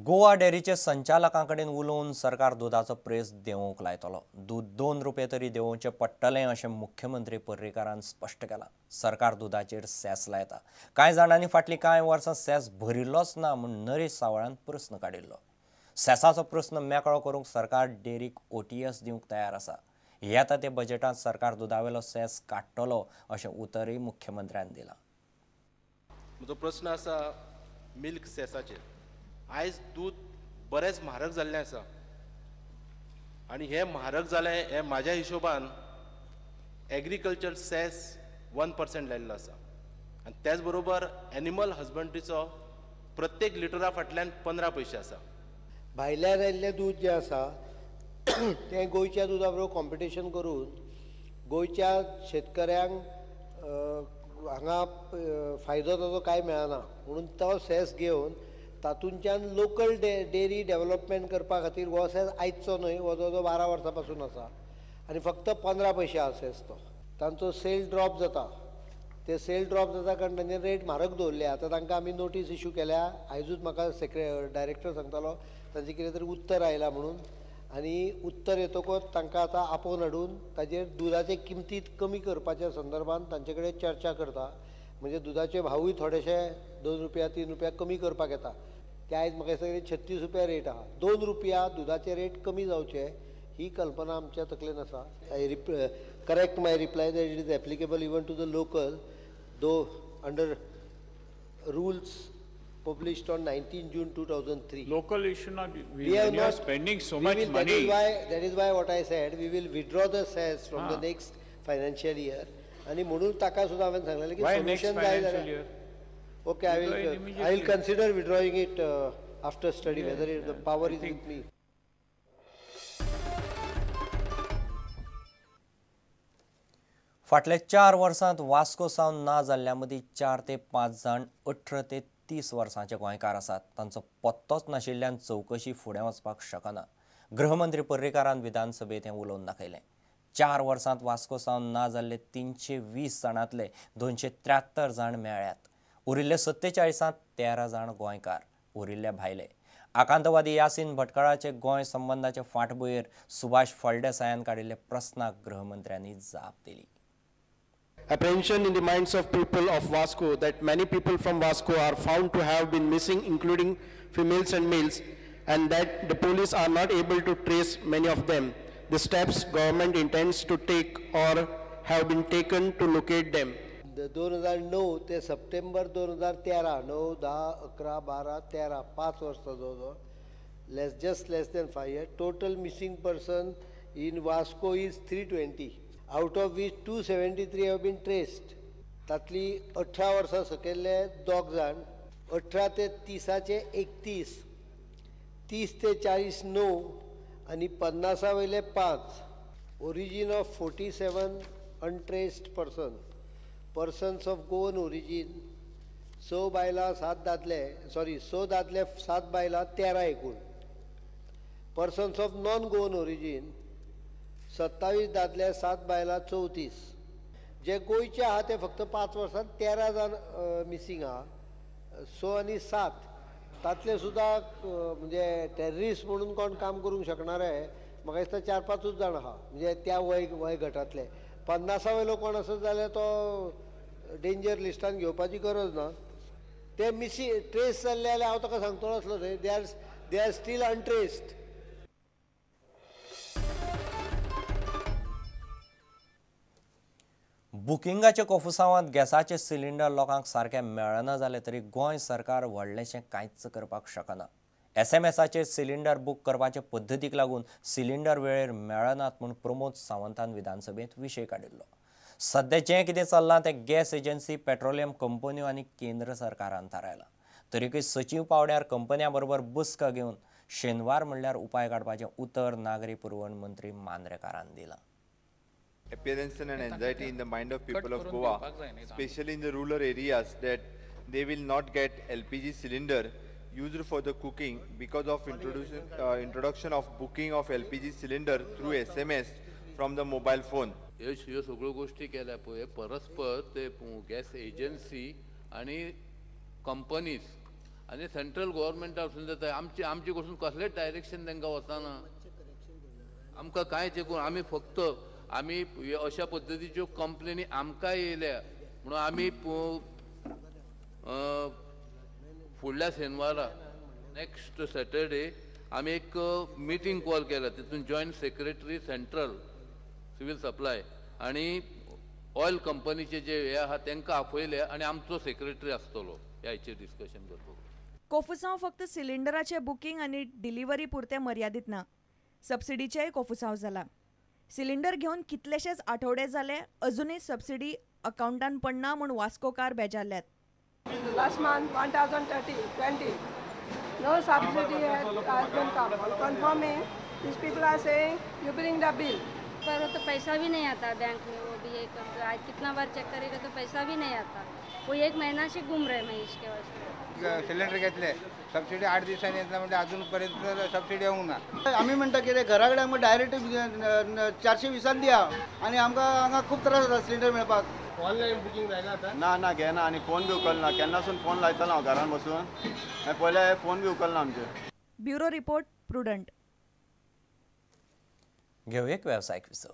गोवा डेअरीचे संचालकांकडेन उलोवन सरकार दुधाचो प्रेस देवूंक लायतलो. दूध ₹2 तरी देवचे पडटलें अशें मुख्यमंत्री पर्रीकारान स्पश्ट केलां. सरकार दुधाचेर सेस लायता. कांय जाणांनी फाटलीं कांय वर्सां सेस भरिल्लोच ना म्हूण नरेश सावळान प्रस्न काडिल्लो. सेसाचो प्रस्न मेकळो करूंक सरकार डेअरीक OTS दिवंक तयार आसा. येता ते बजेटांत सरकार दुधावेलो सेस काडटलो अशें उतरय मुख्यमंत्र्यान दिलां. म्हजो प्रस्न आसा मिल्क सेसाचेर. आयज दूध बरेंच म्हारग जाल्लें आसा आनी हें म्हारग जालें हें म्हाज्या हिशोबान एग्रीकल्चर सेस 1% लायिल्लो आसा आनी त्याच बरोबर एनिमल हजबंड्रीचो प्रत्येक लिटरा फाटल्यान 15 पयशे आसा. भायल्यान आयिल्लें दूध जें आसा तें गोंयच्या दुधा बरोबर कॉम्पिटिशन करून गोंयच्या शेतकऱ्यांक हांगा फायदो ताजो कांय मेळना म्हणून तो सेस घेवन तातूंतल्यान लोकल डेअरी डेव्हलपमेंट करपा खातीर हो सेस आयचो न्हय, हो जो 12 वर्सां पासून आसा आनी फक्त 15 पयशे आसा सेस तो. तांचो सेल ड्रॉप जाता. ते सेल ड्रॉप जाता कारण तांचे रेट म्हारग दवरल्या. आतां तांकां आमी नोटीस इश्यू केल्या. आयजूच म्हाका डायरेक्टर सांगतालो तांचें कितें तरी उत्तर आयलां म्हणून आनी उत्तर येतकच तांकां आतां आपोवन हाडून ताचेर दुधाचे किंमतीत कमी करपाच्या संदर्भांत तांचे कडेन चर्चा करता. म्हणजे दुधाचे भावूय थोडेशे ₹2 ₹3 कमी करपाक येता. ते आयज म्हाका दिसता ₹36 रेट आहा. ₹2 दुधाचे रेट कमी जावचे ही कल्पना आमच्या तकलेन आसा. I correct my reply that it is applicable even to the local though under rules published on 19 June 2003. Local issue not. We are not spending so much money. That is why what I said, we will withdraw the cess from the next financial year. आणि म्हणून ताका सुद्धा हांवें सांगलेलें की solution जाय जाल्यार okay I will consider withdrawing it after study whether the power is with me. फाटल्या 4 वर्सांत वास्को सावन ना जाल्ल्या मदीं 4 ते 5 जाण 18 ते 30 वर्सांचे गोंयकार आसात. तांचो पत्तोच नाशिल्ल्यान चवकशी फुडें वचपाक शकना. गृहमंत्री पर्रीकारान विधानसभेत हें उलोवन दाखयलें. 4 वर्सांत वास्को सावन ना जाल्ले 320 जाणांतले 273 जाण मेळ्ळ्यात. उरिल्ले 47 13 जाण गोंयकार, उरिल्ले भायले. आकांतवादी यासीन भटकळाचे गोंय संबंदाचे फाटभुंयेर सुभाष फळदेसायान काडिल्ल्या प्रस्नाक गृहमंत्र्यांनी जाप दिली. Apprehension in the minds of people of Vasco that many people from Vasco are found to have been missing, including females and males, and that the police are not able to trace many of them. The steps government intends to take or have been taken to locate them. 2009 ते September 2013 9, 10, 11, 12, 13 5 वर्सां जवळजवळ less than 5 years. Total missing person in Vasco is 320. Out of which 273 have been traced. तातली 18 वर्सां सकयल्ले 2 जाण, 18 ते 30चे 31, 30 ते 40 9 आनी 50 वयले 5. Origin of 47 untraced persons of Goan origin. 6 बायलां 7 दादले 6 दादले 7 बायलां 13 एकूण. Persons of non Goan origin 27 दादले 7 बायलां 34. जे गोंयचे आहा ते फक्त 5 वर्सांत 13 जाण मिसींग आहा. 6 आनी 7 तातले सुद्धा म्हणजे टेररिस्ट म्हणून कोण काम करूंक शकणारे म्हाका दिसता 4-5 जाण आहा म्हणजे त्या वय गटांतले. 50 वयलो कोण आसत जाल्यार तो डेंजर लिस्टान घेवपाची गरज ना. ते मिसींग ट्रेस जाल्ले जाल्यार हांव ताका सांगतलो आसलो थंय दे आर स्टील अनट्रेस्ड. बुकिंगाच्या कोफुसांवांत गॅसाचे सिलिंडर लोकांक सारके मेळना जाले तरी गोंय सरकार व्हडलेशें कांयच करपाक शकना. SMSाचेर सिलिंडर बूक करपाचे पद्दतीक लागून सिलिंडर वेळेर मेळनात म्हूण प्रमोद सावंतान विधानसभेत विशय काडिल्लो. सध्या जें कितें चल्लां तें गॅस एजन्सी, पेट्रोलियम कंपन्यो आनी केंद्र सरकारान थारायलां. तरीकय सचिव पावड्यार कंपन्यां बरोबर बसका घेवन शेनवार म्हणल्यार उपाय काडपाचें उतर नागरी पुरवण मंत्री मांद्रेकारान दिलां. Apprehension and anxiety in the mind of people of Goa, especially in the rural areas, that they will not get LPG cylinder used for the cooking because of introduction of booking of LPG cylinder through SMS from the mobile phone. ह्यो सगळ्यो गोष्टी केल्या पळय परस्पर ते gas agency आणि companies आनी central गव्हर्मेंटासून जाता आमची कडसून कसलेंच डायरेक्शन तांकां वचना आमकां कांयच करून आमी फक्त आमी अशा पद्दतीच्यो कंप्लेनी आमकां येयल्या म्हणून आमी फुडल्या शेनवारा नेक्स्ट सॅटर्डे आमी एक मिटींग कॉल केला तितून joint secretary central civil supply आनी ऑयल कंपनीचे जे हे आहा तांकां आपयले आनी आमचो सेक्रेटरी आसतलो ह्याचेर डिस्कशन करपाक. कोफुसांव फक्त सिलिंडराचे बुकींग आनी डिलिव्हरी पुरते मर्यादीत ना, सबसिडीचेय कोफुसांव जाला. सिलिंडर घेवन कितलेशेच आठवडे जाले अजूनय सबसिडी अकाउंटान पडना म्हूण Vascokar बेजारल्यात. Last month 2020 no subsidy has been come. Confirming these people are saying you bring the bill. पर वो तो पैसा भी नहीं आता बैंक में, वो भी एक आज कितना बार चेक करेगा तो पैसा भी नहीं आता. वो एक महीना से घूम रहे मैं इसके वास्ते. सिलेंडर घेतले सबसिडी 8 दिवसांनी येतला म्हणजे अजूनपर्यंत सबसिडी येऊंक ना. आम्ही म्हणटा की घरा कडेन आमकां डायरेक्ट 420 दिया आनी आमकां हांगा खूब त्रास जाता सिलिंडर मेळपाक. ऑनलाईन बुकिंग जायना आता ना घेना आनी फोन बी उखलना केन्नासून फोन लायतालो हांव घरान बसून पयले फोन बी उखलना आमचे. Bureau report prudent. घेऊ एक व्यावसायिक विसव.